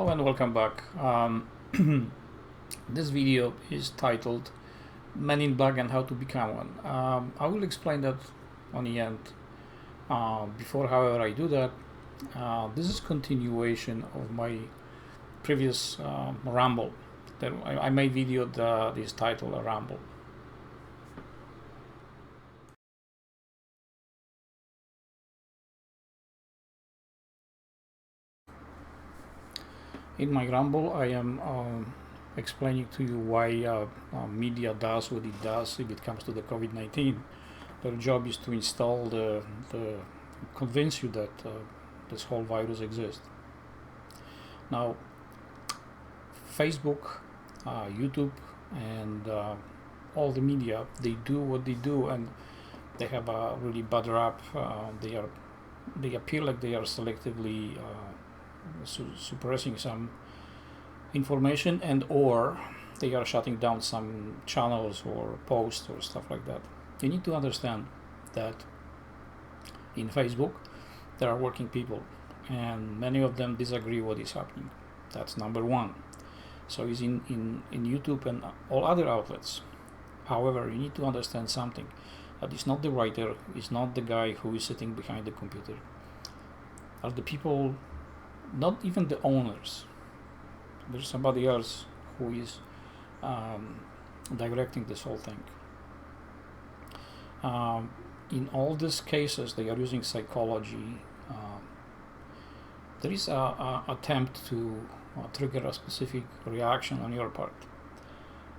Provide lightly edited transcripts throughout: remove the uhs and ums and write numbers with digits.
Hello and welcome back. This video is titled Men in Black and How to Become One. I will explain that on the end. Before, however, I do that, this is continuation of my previous ramble. That I made video that is titled a ramble. In my ramble, I am explaining to you why media does what it does if it comes to the COVID-19. Their job is to install convince you that this whole virus exists. Now, Facebook, YouTube, and all the media, they do what they do, and they have a really bad rap. They appear like they are selectively suppressing some information, and or they are shutting down some channels or posts or stuff like that. You need to understand that in Facebook there are working people, and many of them disagree what is happening. That's number one. So it's in YouTube and all other outlets. However, you need to understand something, that it's not the writer, it's not the guy who is sitting behind the computer, are the people, not even the owners. There's somebody else who is directing this whole thing. In all these cases, they are using psychology. There is an attempt to trigger a specific reaction on your part,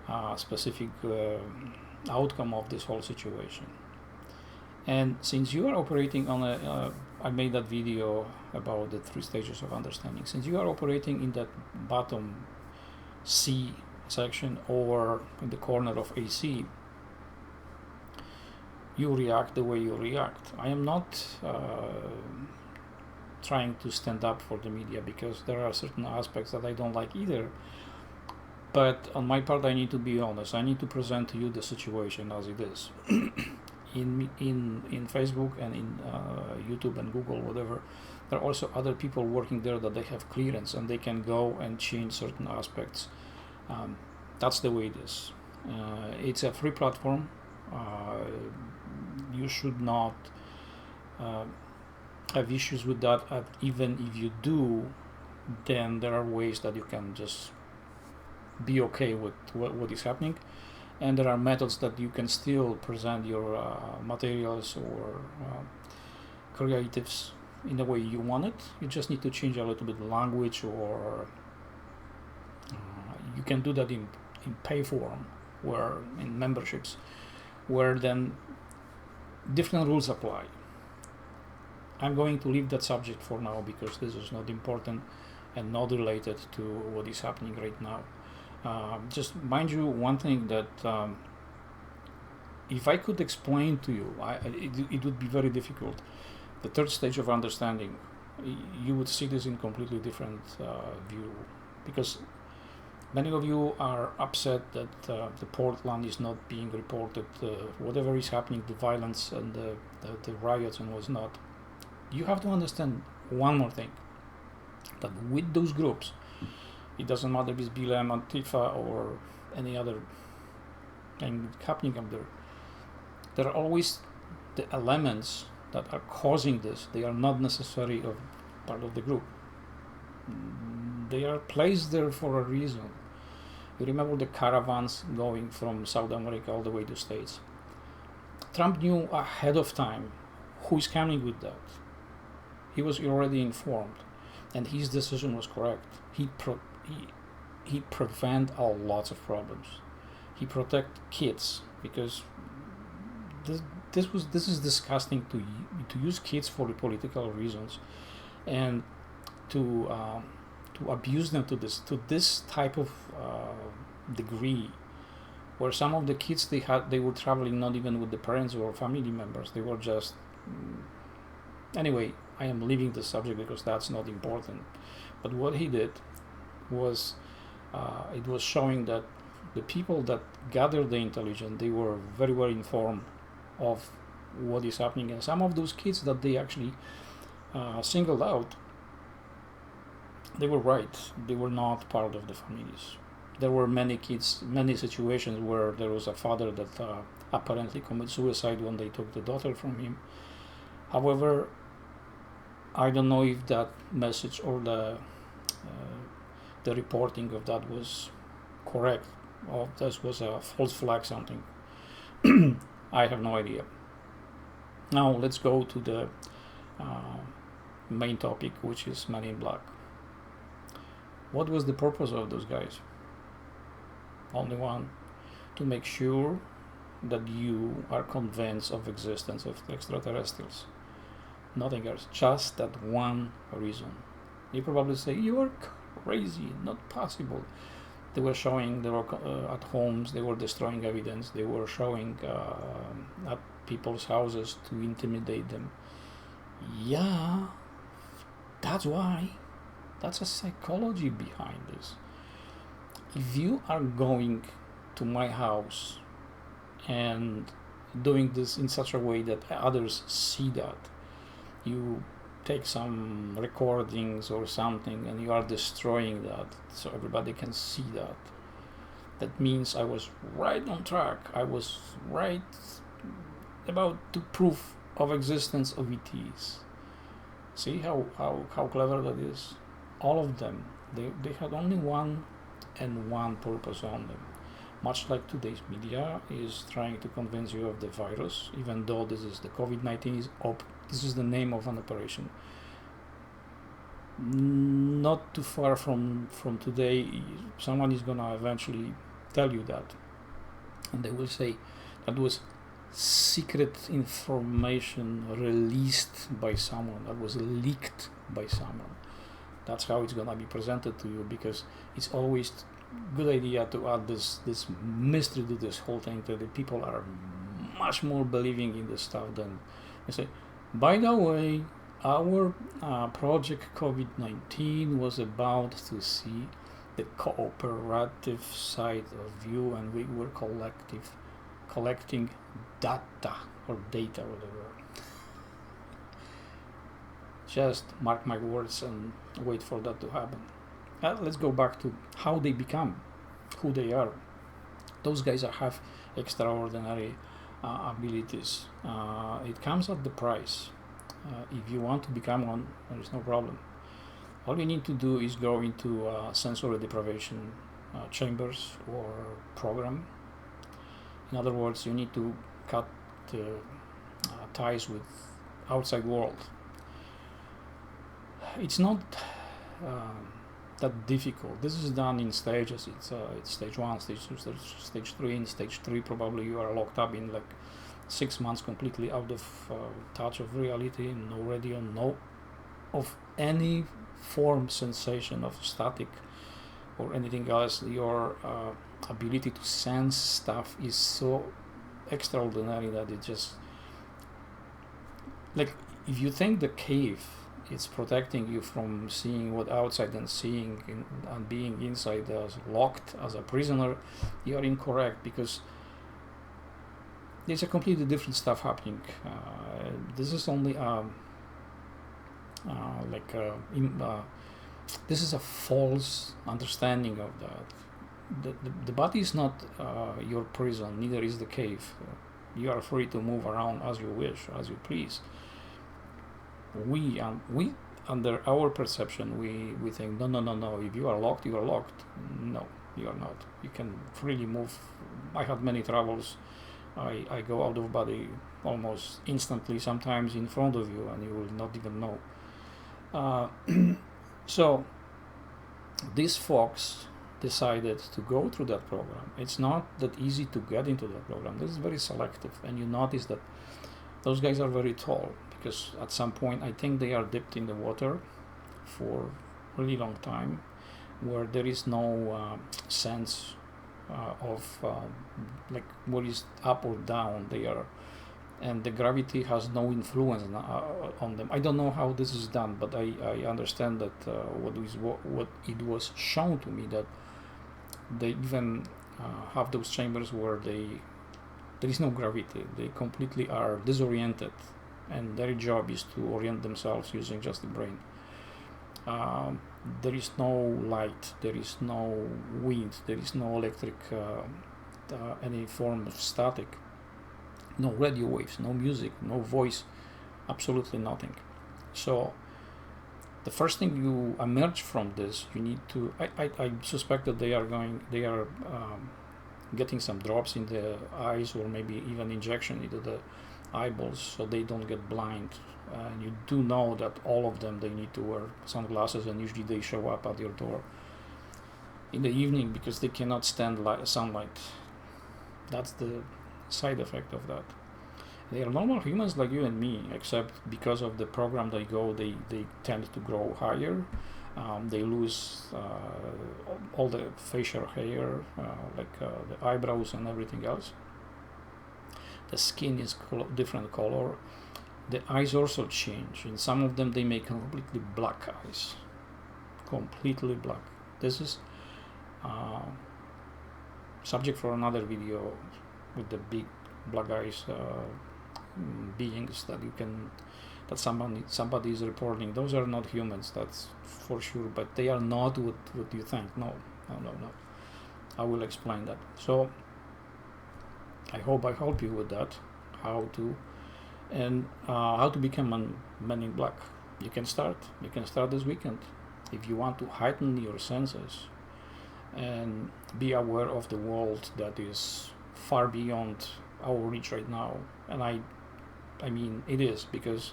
a specific outcome of this whole situation. And since you are operating on I made that video about the 3 stages of understanding. Since you are operating in that bottom C section or in the corner of AC, you react the way you react. I am not trying to stand up for the media, because there are certain aspects that I don't like either. But on my part, I need to be honest. I need to present to you the situation as it is. In Facebook and in YouTube and Google, whatever, there are also other people working there that they have clearance and they can go and change certain aspects. That's the way it is. It's a free platform. You should not have issues with that. Even if you do, then there are ways that you can just be okay with what is happening. And there are methods that you can still present your materials or creatives in the way you want it. You just need to change a little bit the language, or you can do that in pay form, where in memberships, where then different rules apply. I'm going to leave that subject for now, because this is not important and not related to what is happening right now. Just mind you one thing, that if I could explain to you, it would be very difficult. The 3rd stage of understanding, you would see this in completely different view, because many of you are upset that the Portland is not being reported, whatever is happening, the violence and the riots and what's not. You have to understand one more thing, that with those groups, it doesn't matter if it's BLM, Antifa, or any other thing happening up there. There are always the elements that are causing this. They are not necessarily part of the group. They are placed there for a reason. You remember the caravans going from South America all the way to States. Trump knew ahead of time who is coming with that. He was already informed, and his decision was correct. He prevent a lot of problems. He protect kids, because this is disgusting to use kids for political reasons, and to abuse them to this type of degree, where some of the kids they were traveling not even with the parents or family members. They were just anyway. I am leaving the subject because that's not important. But what he did was it was showing that the people that gathered the intelligence, they were very well informed of what is happening, and some of those kids that they actually singled out, they were right. They were not part of the families. There were many kids, many situations where there was a father that apparently committed suicide when they took the daughter from him. However, I don't know if that message or the reporting of that was correct, or this was a false flag something. I have no idea. Now let's go to the uh, main topic, which is Men in Black. What was the purpose of those guys? Only one: to make sure that you are convinced of existence of extraterrestrials. Nothing else. Just that one reason. You probably say you are crazy, not possible. They were showing, they were at homes, they were destroying evidence, they were showing at people's houses to intimidate them. Yeah, that's why. That's a psychology behind this. If you are going to my house and doing this in such a way that others see that, you take some recordings or something and you are destroying that so everybody can see that, that means I was right on track. I was right about the proof of existence of ETs. See how clever that is? All of them, they had only one and one purpose on them. Much like today's media is trying to convince you of the virus, even though this is the COVID-19 is this is the name of an operation. Not too far from today, someone is gonna eventually tell you that, and they will say that was secret information released by someone, that was leaked by someone. That's how it's gonna be presented to you, because it's always good idea to add this mystery to this whole thing, that the people are much more believing in this stuff than they say. By the way, our project COVID-19 was about to see the cooperative side of you, and we were collecting data or data, whatever. Just mark my words and wait for that to happen. Let's go back to how they become who they are. Those guys have extraordinary abilities. It comes at the price. If you want to become one, there is no problem. All you need to do is go into sensory deprivation chambers or program. In other words, you need to cut ties with outside world. It's not that difficult. This is done in stages. It's stage 1, stage 2, stage 3. In stage 3, probably you are locked up in like 6 months, completely out of touch of reality, no radio, no of any form sensation of static or anything else. Your ability to sense stuff is so extraordinary that it just, like, if you think the cave is protecting you from seeing what outside and seeing and being inside as locked as a prisoner, you are incorrect, because there's a completely different stuff happening. This is only this is a false understanding of that. The body is not your prison, neither is the cave. You are free to move around as you wish, as you please. We under our perception, we think no. If you are locked, you are locked. No, you are not. You can freely move. I had many travels. I go out of body almost instantly, sometimes in front of you, and you will not even know. So these folks decided to go through that program. It's not that easy to get into that program. This is very selective, and you notice that those guys are very tall, because at some point I think they are dipped in the water for a really long time, where there is no sense of like what is up or down. They are, and the gravity has no influence on them. I don't know how this is done, but I understand that what it was shown to me, that they even have those chambers where there is no gravity. They completely are disoriented, and their job is to orient themselves using just the brain. Um, there is no light, there is no wind, there is no electric, any form of static, no radio waves, no music, no voice, absolutely nothing. So the first thing you emerge from this, you need to. I suspect that they are getting some drops in the eyes, or maybe even injection into the eyeballs, so they don't get blind. And you do know that all of them, they need to wear sunglasses, and usually they show up at your door in the evening because they cannot stand sunlight. That's the side effect of that. They are normal humans like you and me, except because of the program they go, they tend to grow higher. They lose all the facial hair, the eyebrows and everything else. The skin is different color. The eyes also change. In some of them, they make completely black eyes, completely black. This is subject for another video with the big black eyes beings that somebody is reporting. Those are not humans, that's for sure, but they are not what you think. No. I will explain that. So I hope I help you with that, how to become a man in black. You can start this weekend if you want to heighten your senses and be aware of the world that is far beyond our reach right now. And I mean it is, because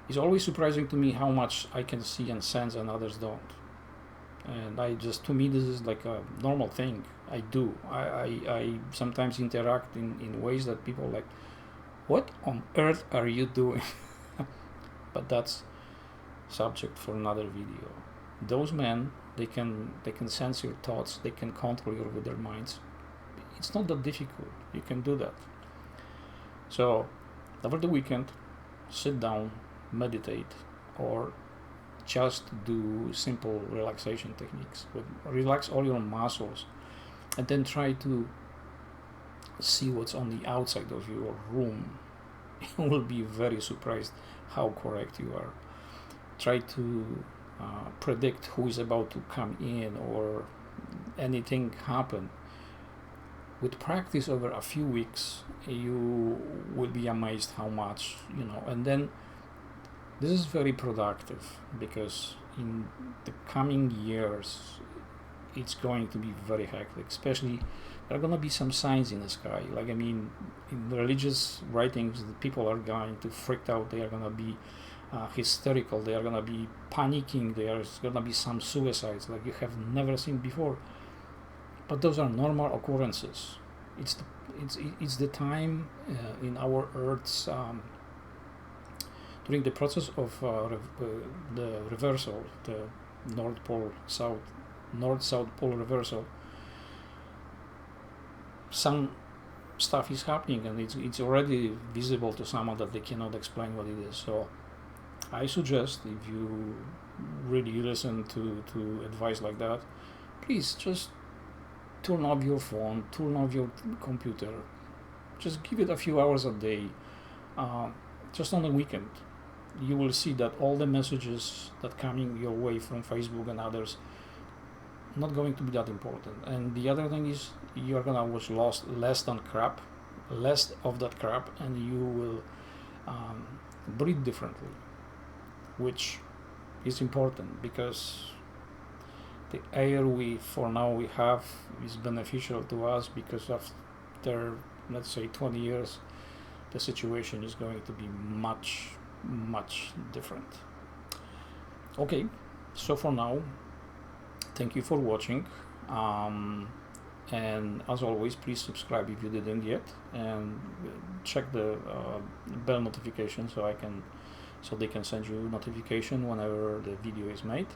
it's always surprising to me how much I can see and sense and others don't. And to me, this is like a normal thing I do. I sometimes interact in ways that people are like, what on earth are you doing? But that's subject for another video. Those men, they can sense your thoughts, they can control you with their minds. It's not that difficult. You can do that. So over the weekend, sit down, meditate, or just do simple relaxation techniques. Relax all your muscles, and then try to see what's on the outside of your room. You will be very surprised how correct you are. Try to predict who is about to come in or anything happen. With practice over a few weeks, you will be amazed how much, and then this is very productive, because in the coming years it's going to be very hectic. Especially there are going to be some signs in the sky, in religious writings, the people are going to freak out, they are going to be hysterical, they are going to be panicking, there's going to be some suicides like you have never seen before. But those are normal occurrences. It's the time in our Earth's during the process of the reversal, the North South Pole reversal. Some stuff is happening, and it's already visible to someone that they cannot explain what it is. So I suggest, if you really listen to advice like that, please just turn off your phone, turn off your computer, just give it a few hours a day, just on the weekend. You will see that all the messages that coming your way from Facebook and others not going to be that important. And the other thing is, you're gonna watch less of that crap, and you will breathe differently, which is important, because the air we have is beneficial to us, because after, let's say, 20 years, the situation is going to be much different. Okay, so for now, thank you for watching, and as always, please subscribe if you didn't yet, and check the bell notification so they can send you notification whenever the video is made.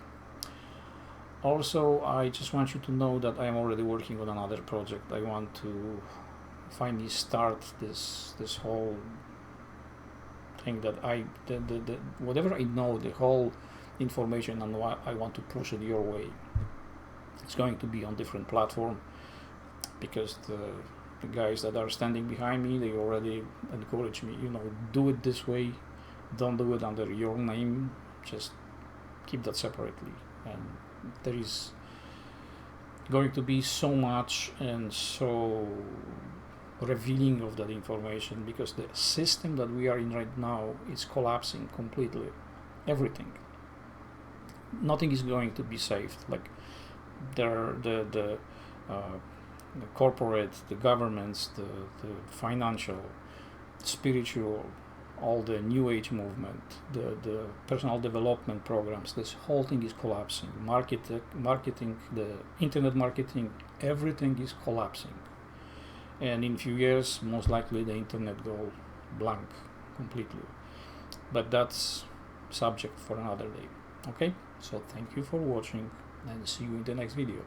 Also, I just want you to know that I am already working on another project. I want to finally start this whole thing, that whatever I know, the whole information, and what I want to push it your way. It's going to be on different platform, because the guys that are standing behind me, they already encourage me, do it this way, don't do it under your name, just keep that separately. And there is going to be so much and so revealing of that information, because the system that we are in right now is collapsing completely. Everything. Nothing is going to be saved. Like the corporate, the governments, the financial, spiritual, all the new age movement, the personal development programs, this whole thing is collapsing. Marketing, the internet marketing, everything is collapsing. And in a few years, most likely the internet go blank completely. But that's subject for another day. Okay, so thank you for watching, and see you in the next video.